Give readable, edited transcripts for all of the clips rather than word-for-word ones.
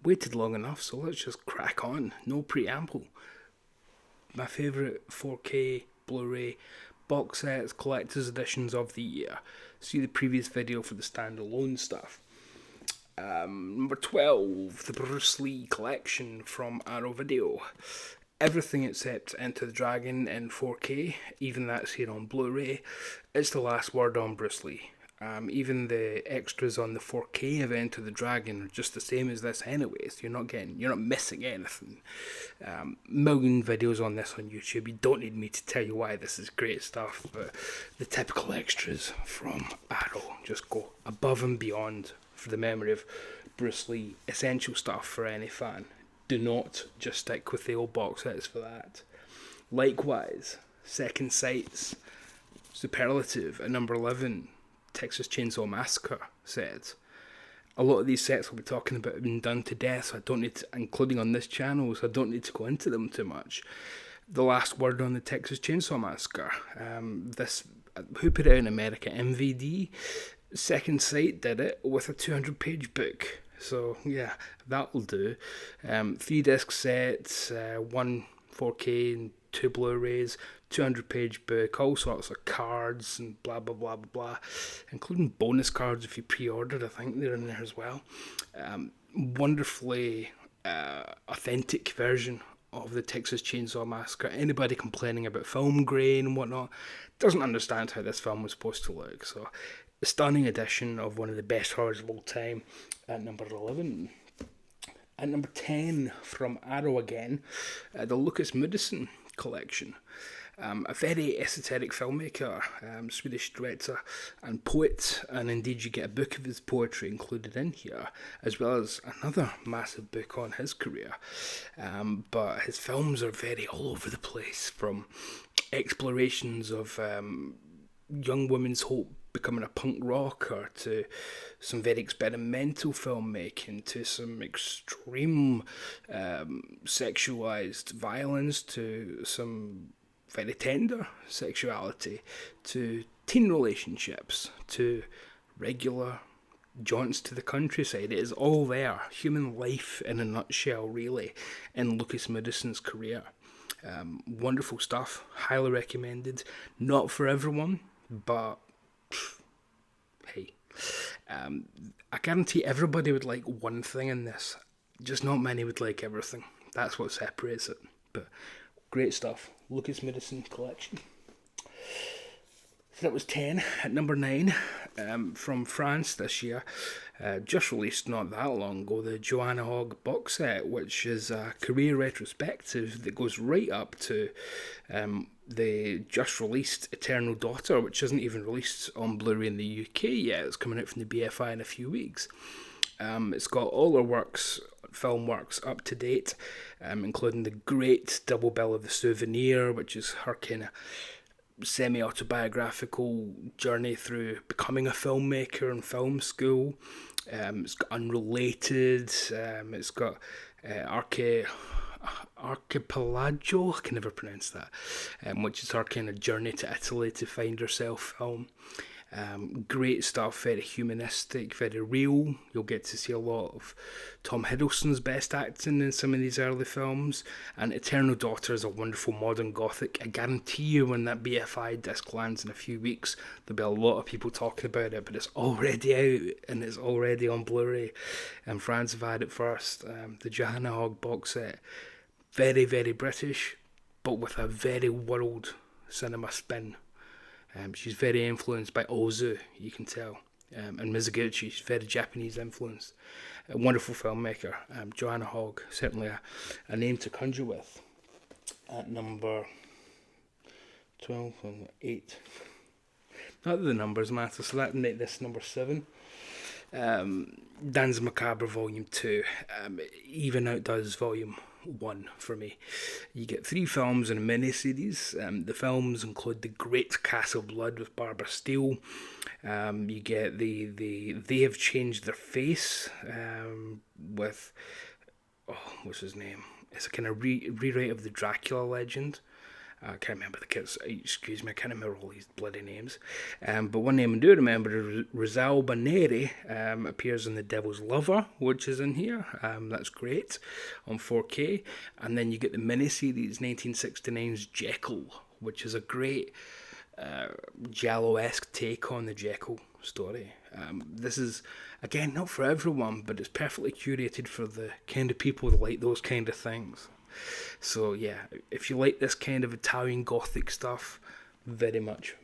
waited long enough, so let's just crack on. No preamble. My favourite 4K Blu-ray box sets, collector's editions of the year. See the previous video for the standalone stuff. Number 12, the Bruce Lee collection from Arrow Video. Everything except Enter the Dragon in 4K, even that's here on Blu-ray. It's the last word on Bruce Lee. Even the extras on the 4K of Enter the Dragon are just the same as this anyway, so you're not missing anything. Million videos on this on YouTube. You don't need me to tell you why this is great stuff, but the typical extras from Arrow just go above and beyond for the memory of Bruce Lee. Essential stuff for any fan. Do not just stick with the old box sets for that. Likewise, Second Sight's Superlative at number 11. Texas Chainsaw Massacre set. A lot of these sets we'll be talking about have been done to death, so I don't need to, including on this channel, so I don't need to go into them too much. The last word on the Texas Chainsaw Massacre. Who put it out in America? MVD. Second Sight did it with a 200-page book. So yeah, that'll do. 3-disc sets, 1 4K and 2 Blu-rays, 200-page book, all sorts of cards and blah blah blah blah blah, including bonus cards if you pre-ordered. I think they're in there as well. Wonderfully authentic version of the Texas Chainsaw Massacre. Anybody complaining about film grain and whatnot doesn't understand how this film was supposed to look. So, a stunning edition of one of the best horrors of all time at number 11. At number 10 from Arrow again, the Lucas Moodysson collection. A very esoteric filmmaker, Swedish director and poet, and indeed you get a book of his poetry included in here, as well as another massive book on his career. But his films are very all over the place, from explorations of young women's hope becoming a punk rocker, to some very experimental filmmaking, to some extreme sexualized violence, to some very tender sexuality, to teen relationships, to regular jaunts to the countryside. It is all there. Human life in a nutshell, really, in Lucas Moodysson's career. Wonderful stuff. Highly recommended. Not for everyone, but hey, I guarantee everybody would like one thing in this. Just not many would like everything. That's what separates it. But great stuff. Lucas Moodysson collection. So that was 10. At number 9, from France this year, just released not that long ago, the Joanna Hogg box set, which is a career retrospective that goes right up to the just released Eternal Daughter, which isn't even released on Blu-ray in the UK yet. It's coming out from the BFI in a few weeks. It's got all her works, film works, up to date, including the great double bill of The Souvenir, which is her kind of semi-autobiographical journey through becoming a filmmaker and film school. It's got Unrelated, it's got Archipelago, I can never pronounce that, which is her kind of journey to Italy to find herself film. Great stuff, very humanistic, very real. You'll get to see a lot of Tom Hiddleston's best acting in some of these early films. And Eternal Daughter is a wonderful modern gothic. I guarantee you when that BFI disc lands in a few weeks, there'll be a lot of people talking about it, but it's already out and it's already on Blu-ray. And France have had it first. The Joanna Hogg box set. Very, very British, but with a very world cinema spin. She's very influenced by Ozu, you can tell, and Mizoguchi. She's very Japanese influenced. A wonderful filmmaker. Joanna Hogg, certainly a name to conjure with. At number 12 and 8. Not that the numbers matter, so that made this number 7. Dan's Macabre Volume 2 even outdoes Volume 1 for me. You get 3 films in a mini-series. The films include The Great Castle Blood with Barbara Steele. You get the They Have Changed Their Face with, what's his name? It's a kind of rewrite of the Dracula legend. I can't remember the kids. Excuse me, I can't remember all these bloody names. But one name I do remember is Rizal Neri. Appears in The Devil's Lover, which is in here. That's great on 4K. And then you get the miniseries 1969's Jekyll, which is a great Giallo-esque take on the Jekyll story. This is, again, not for everyone, but it's perfectly curated for the kind of people that like those kind of things. So yeah, if you like this kind of Italian Gothic stuff, very much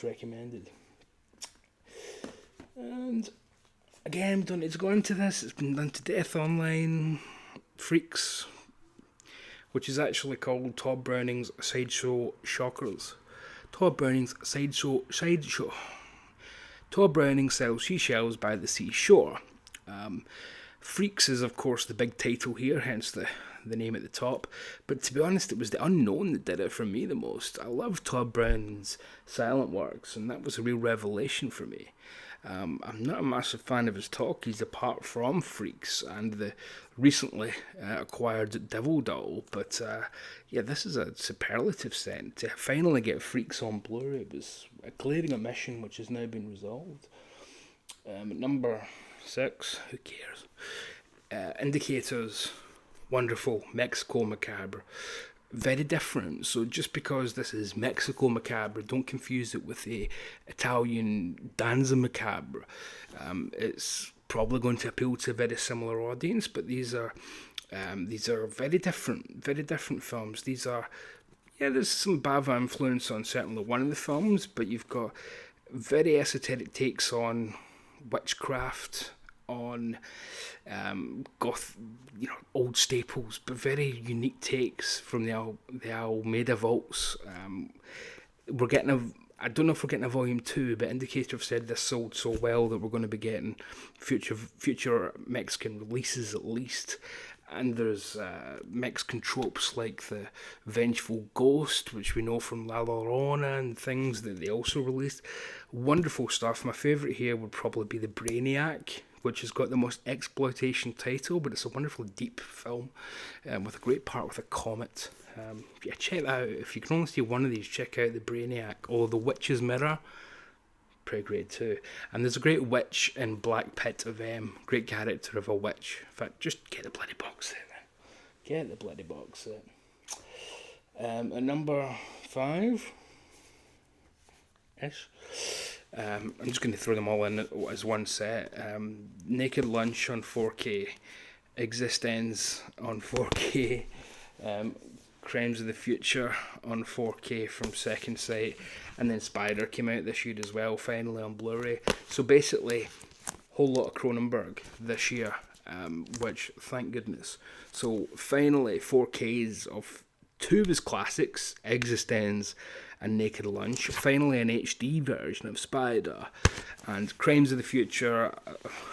recommended. And again, don't need to go into this, it's been done to death online. Freaks, which is actually called Todd Browning's Sideshow Shockers. Todd Browning's Sideshow. Todd Browning sells seashells by the seashore. Freaks is, of course, the big title here, hence the name at the top. But to be honest, it was the unknown that did it for me the most. I love Todd Browning's silent works, and that was a real revelation for me. I'm not a massive fan of his talkies apart from Freaks and the recently acquired Devil Doll, but yeah, this is a superlative set. To finally get Freaks on Bluray was a glaring omission which has now been resolved. At number 6, who cares? Indicators, wonderful, Mexico Macabre. Very different, so just because this is Mexico Macabre, don't confuse it with the Italian Danza Macabre. It's probably going to appeal to a very similar audience, but these are very different films. These are, yeah, there's some Bava influence on certainly one of the films, but you've got very esoteric takes on witchcraft, on old staples, but very unique takes from the Almeida vaults. We're getting I don't know if we're getting a volume 2, but Indicator have said this sold so well that we're going to be getting future Mexican releases at least. And there's Mexican tropes like the Vengeful Ghost, which we know from La Llorona and things that they also released. Wonderful stuff. My favourite here would probably be the Brainiac, which has got the most exploitation title, but it's a wonderfully deep film with a great part with a comet. Yeah, check that out. If you can only see one of these, check out the Brainiac or the Witch's Mirror. Pretty great too. And there's a great witch in Black Pit of M. Great character of a witch. In fact, just get the bloody box set, man. Get the bloody box set. At number 5 ish. I'm just going to throw them all in as one set. Naked Lunch on 4K. Existence on 4K. Crimes of the Future on 4K from Second Sight, and then Spider came out this year as well, finally on Blu-ray. So basically, whole lot of Cronenberg this year, which thank goodness. So finally, 4Ks of two of his classics, Existence and Naked Lunch. Finally, an HD version of Spider and Crimes of the Future.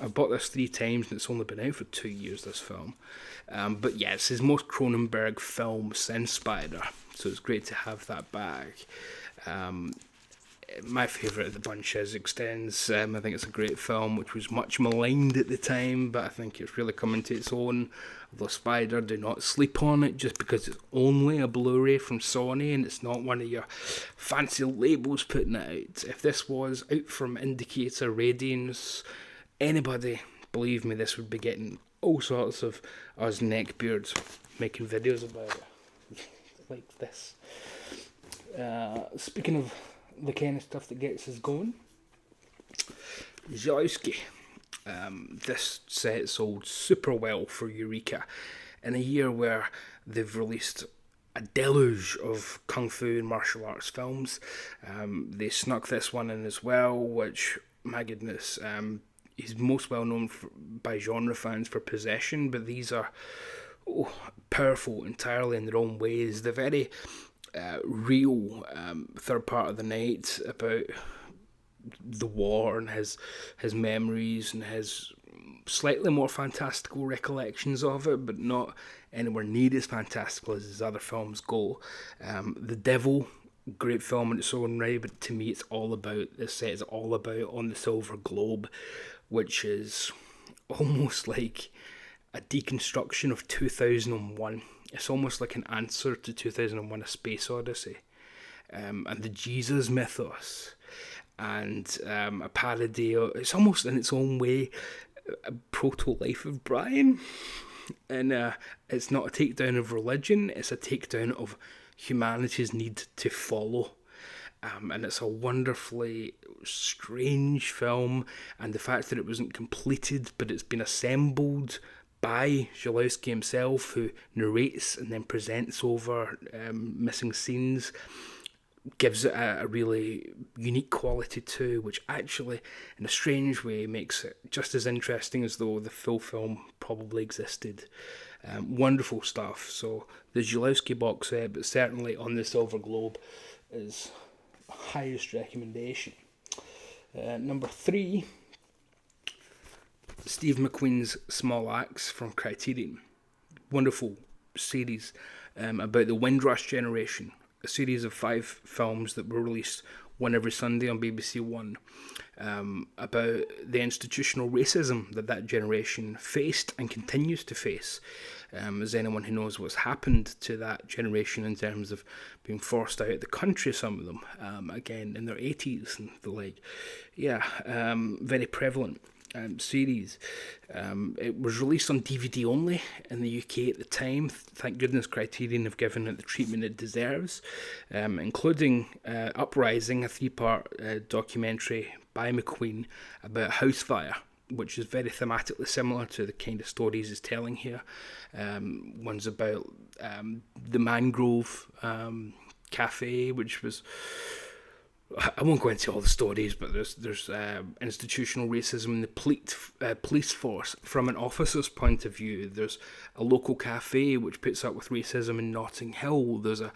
I've bought this 3 times and it's only been out for 2 years, this film. But yeah, it's his most Cronenberg film since Spider, so it's great to have that back. My favourite of the bunch is Extends. I think it's a great film, which was much maligned at the time, but I think it's really coming to its own. Although Spider, do not sleep on it just because it's only a Blu-ray from Sony and it's not one of your fancy labels putting it out. If this was out from Indicator, Radiance, anybody, believe me, this would be getting all sorts of us neckbeards making videos about it. Like this. Speaking of the kind of stuff that gets us going, Zalewski. This set sold super well for Eureka in a year where they've released a deluge of kung fu and martial arts films. They snuck this one in as well, which, my goodness, he's most well known by genre fans for Possession, but these are powerful entirely in their own ways. The very real third part of the night about the war and his memories and his slightly more fantastical recollections of it, but not anywhere near as fantastical as his other films go. The Devil, great film in its own right, but to me it's all about, this set is all about On the Silver Globe, which is almost like a deconstruction of 2001, It's almost like an answer to 2001: A Space Odyssey, and the Jesus mythos, and a parody. It's almost in its own way a proto Life of Brian, and it's not a takedown of religion; it's a takedown of humanity's need to follow. And it's a wonderfully strange film, and the fact that it wasn't completed but it's been assembled by Zalewski himself, who narrates and then presents over missing scenes, gives it a really unique quality too, which actually, in a strange way, makes it just as interesting as though the full film probably existed. Wonderful stuff. So the Zalewski box set, but certainly on the Silver Globe, is highest recommendation. Number 3, Steve McQueen's Small Axe from Criterion. Wonderful series about the Windrush generation. A series of 5 films that were released one every Sunday on BBC One, about the institutional racism that generation faced and continues to face. As anyone who knows what's happened to that generation in terms of being forced out of the country, some of them, again, in their 80s and the like. Yeah, very prevalent. Series. It was released on DVD only in the UK at the time. Thank goodness Criterion have given it the treatment it deserves, including Uprising, a 3-part documentary by McQueen about a house fire, which is very thematically similar to the kind of stories he's telling here. One's about the Mangrove Cafe, which was... I won't go into all the stories, but there's institutional racism in the police force from an officer's point of view. There's a local cafe which puts up with racism in Notting Hill. There's a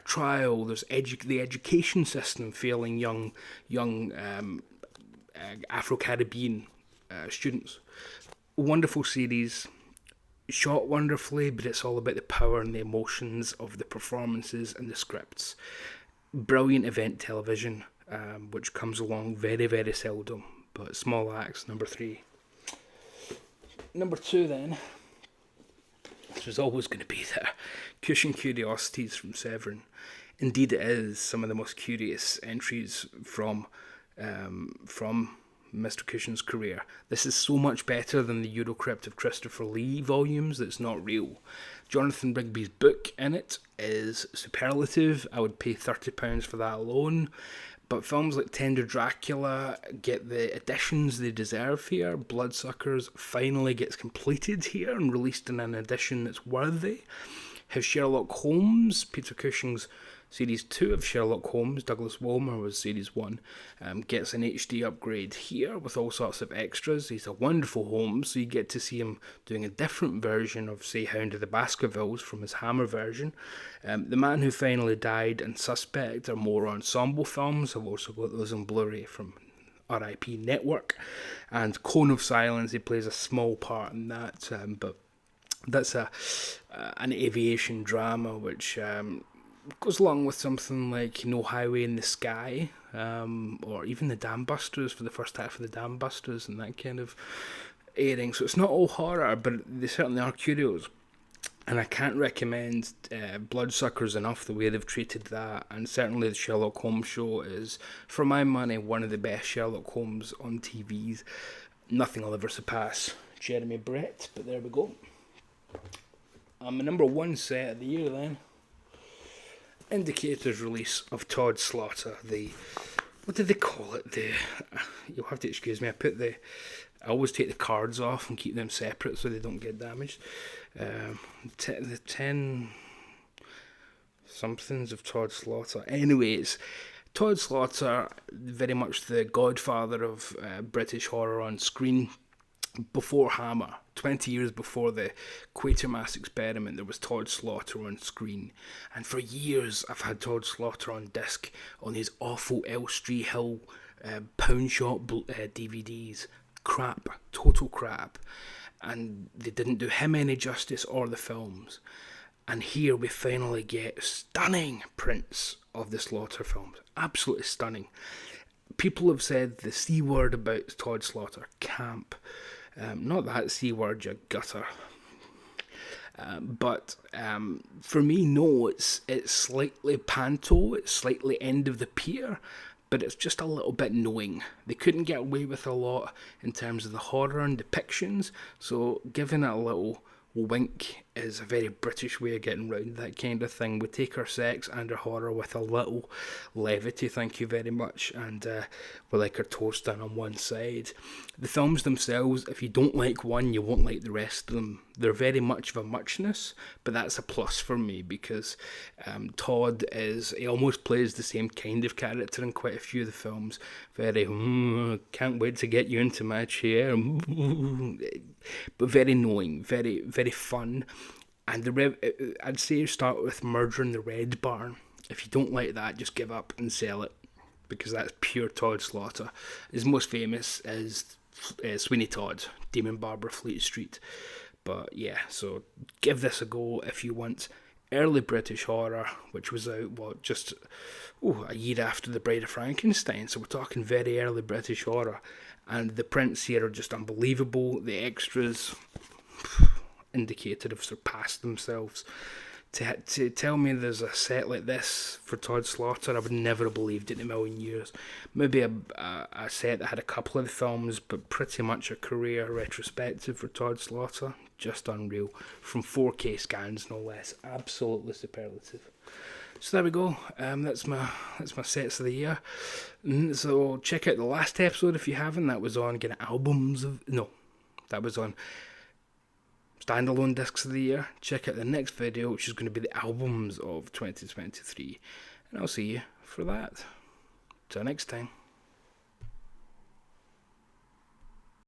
trial. There's the education system failing young Afro-Caribbean students. Wonderful series, shot wonderfully, but it's all about the power and the emotions of the performances and the scripts. Brilliant event television, which comes along very, very seldom, but Small Axe, number 3. Number 2 then, this was always going to be there, Cushion Curiosities from Severin. Indeed it is some of the most curious entries from Mr. Cushion's career. This is so much better than the Eurocrypt of Christopher Lee volumes that's not real. Jonathan Rigby's book in it is superlative. I would pay £30 for that alone. But films like Tender Dracula get the additions they deserve here. Bloodsuckers finally gets completed here and released in an edition that's worthy. His Sherlock Holmes, Peter Cushing's Series 2 of Sherlock Holmes, Douglas Wilmer was Series 1, gets an HD upgrade here with all sorts of extras. He's a wonderful Holmes, so you get to see him doing a different version of, say, Hound of the Baskervilles from his Hammer version. The Man Who Finally Died and Suspect are more ensemble films. I've also got those on Bluray from RIP Network. And Cone of Silence, he plays a small part in that, but that's an aviation drama which... goes along with something like No Highway in the Sky, or even The Dam Busters for the first half of The Dam Busters and that kind of airing. So it's not all horror, but they certainly are curios. And I can't recommend Bloodsuckers enough, the way they've treated that. And certainly the Sherlock Holmes show is, for my money, one of the best Sherlock Holmes on TVs. Nothing will ever surpass Jeremy Brett, but there we go. My number 1 set of the year then. Indicator's release of Todd Slaughter, what did they call it? You'll have to excuse me, I always take the cards off and keep them separate so they don't get damaged. The 10 somethings of Todd Slaughter. Anyways, Todd Slaughter, very much the godfather of British horror on screen. Before Hammer, 20 years before the Quatermass experiment, there was Todd Slaughter on screen. And for years, I've had Todd Slaughter on disc on his awful Elstree Hill pound shop DVDs. Crap, total crap. And they didn't do him any justice or the films. And here we finally get stunning prints of the Slaughter films. Absolutely stunning. People have said the C word about Todd Slaughter, camp. Not that C word, you gutter. But for me, no, it's slightly panto, it's slightly end of the pier, but it's just a little bit knowing. They couldn't get away with a lot in terms of the horror and depictions, so giving it a little wink is a very British way of getting round that kind of thing. We take our sex and our horror with a little levity, thank you very much, and we like our toast done on one side. The films themselves, if you don't like one, you won't like the rest of them. They're very much of a muchness, but that's a plus for me because Todd he almost plays the same kind of character in quite a few of the films. Very, can't wait to get you into my chair, but very knowing, very, very fun. And I'd say start with Murder in the Red Barn. If you don't like that, just give up and sell it, because that's pure Todd Slaughter. His most famous is Sweeney Todd, Demon Barber, Fleet Street. But yeah, so give this a go if you want early British horror, which was out, just a year after The Bride of Frankenstein, so we're talking very early British horror. And the prints here are just unbelievable. The extras indicated have surpassed themselves. To tell me there's a set like this for Todd Slaughter, I would never have believed it in a million years. Maybe a set that had a couple of the films, but pretty much a career retrospective for Todd Slaughter. Just unreal. From 4K scans, no less. Absolutely superlative. So there we go. That's my sets of the year. So check out the last episode if you haven't. That was on that was on standalone discs of the year. Check out the next video, which is going to be the albums of 2023, and I'll see you for that. Till next time.